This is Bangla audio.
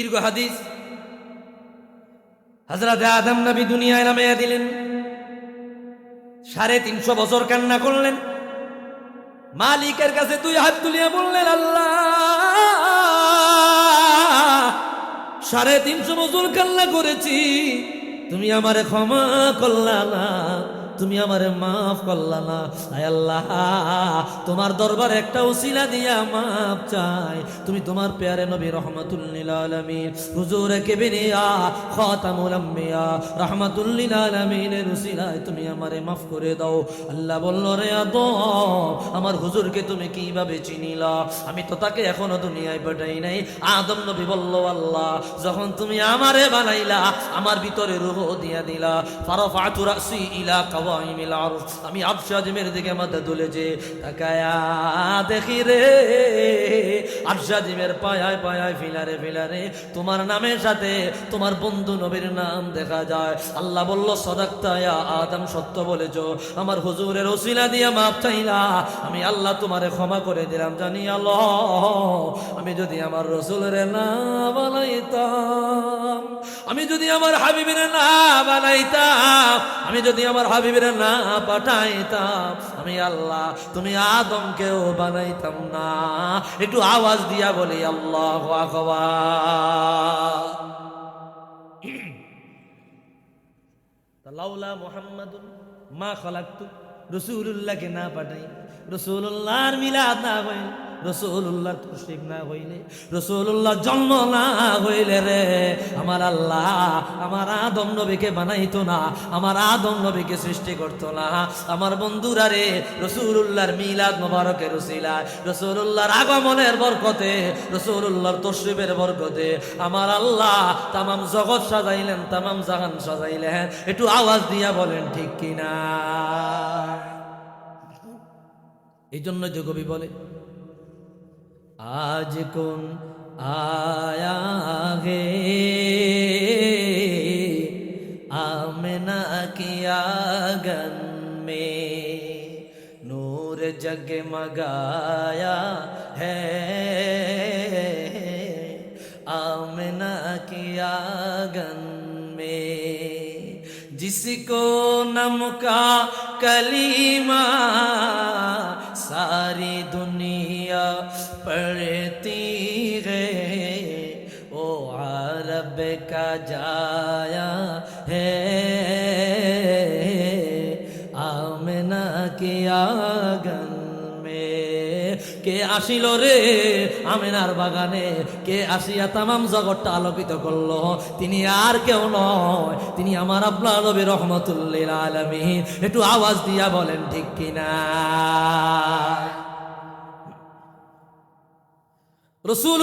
দীর্ঘ হাদিস। হযরত আদম নবী দুনিয়ায় নামিয়ে দিলেন, 350 বছর কান্না করলেন, মালিকের কাছে 2 হাত তুলিয়া বললেন, আল্লাহ 350 বছর কান্না করেছি, তুমি আমারে ক্ষমা করলা না, তুমি আমারে মাফ করলা না। আয় আল্লাহ, তোমার দরবারে একটা উসিলা দিয়া মাফ চাই। তুমি তোমার প্যারে নবী রহমাতুল লিল আলামিন হুজুর কিবরিয়া খাতামুল আম্বিয়া রহমাতুল লিল আলামিনের উসিলায় তুমি আমারে মাফ করে দাও। আল্লাহ বলল, রে আদম, আমার হুজুরকে তুমি কিভাবে চিনিলা? আমি তো তাকে এখনো দুনিয়ায় পাঠাই নাই। আদম নবী বলল, আল্লাহ যখন তুমি আমারে বানাইলা, আমার ভিতরে রূহ দিয়া দিলা, ফারাফাতু রাসি ইলা কাওয়াইমিল আরশ, আমি আরশ আজিমের দিকে মাথা তুলেছি, তাকায়া দেখি রে আরশ আজিমের পায়ায় পায়ায় ফিলারে ফিলারে তোমার নামের সাথে তোমার বন্ধু নবীর নাম দেখা যায়। আল্লাহ বলল, সাদাকতা ইয়া আদম, সত্য বলেছো, আমার হুজুরের ওসিলা দিয়ে মাফ চাইলা, আমি আল্লাহ তোমারে ক্ষমা করে দিলাম। জানি আল্লাহ, আমি যদি আমার রাসূলের না বানাইতাম, আমি যদি আমার হাবিবের না বানাইতাম, আমি যদি আমার হাবিবের না পাঠাইতাম, আমি আল্লাহ তুমি আদমকেও বানাইতাম না। একটু আওয়াজ দিয়া বলি আল্লাহু আকবার। লাউলা মুহাম্মাদুন মা খালাকতু, রাসূলুল্লাহকে না পাঠাই, রাসূলুল্লাহর মিলাদ না হইলে, রাসূলুল্লাহর তশরীফ না হইলে, রাসূলুল্লাহর জন্ম না হইলে রে আমার আল্লাহ আমার আদম নবীকে বানাইতো না, আমার আদম নবীকে সৃষ্টি করতো না। আমার বন্ধুরা রে, রাসূলুল্লাহর মিলাদ মোবারকের উসিলায়, রাসূলুল্লাহর আগমনের বরকতে, রাসূলুল্লাহর তশরীফের বরকতে আমার আল্লাহ তামাম জগৎ সাজাইলেন, তামাম জাহান সাজাইলেন। একটু আওয়াজ দিয়া বলেন ঠিক কিনা? এই জন্যই তো কবি বলে, আজ কোন আয়া হে आमना की आंगन में नूर जगमगाया है, आमना की आंगन में जिसको नम का कलीमा सारी दुनिया पढ़ती है, ओ अरब का जाया है, आमना के आंगन में। কে আসিল রে আমেনার বাগানে, কে আসিয়া তামাম জগৎটা আলোকিত করলো? তিনি আর কেউ নয়, তিনি আমার আপনার নবী রহমাতুল লিল আলামিন। একটু আওয়াজ দিয়া বলেন ঠিক কিনা? রাসূল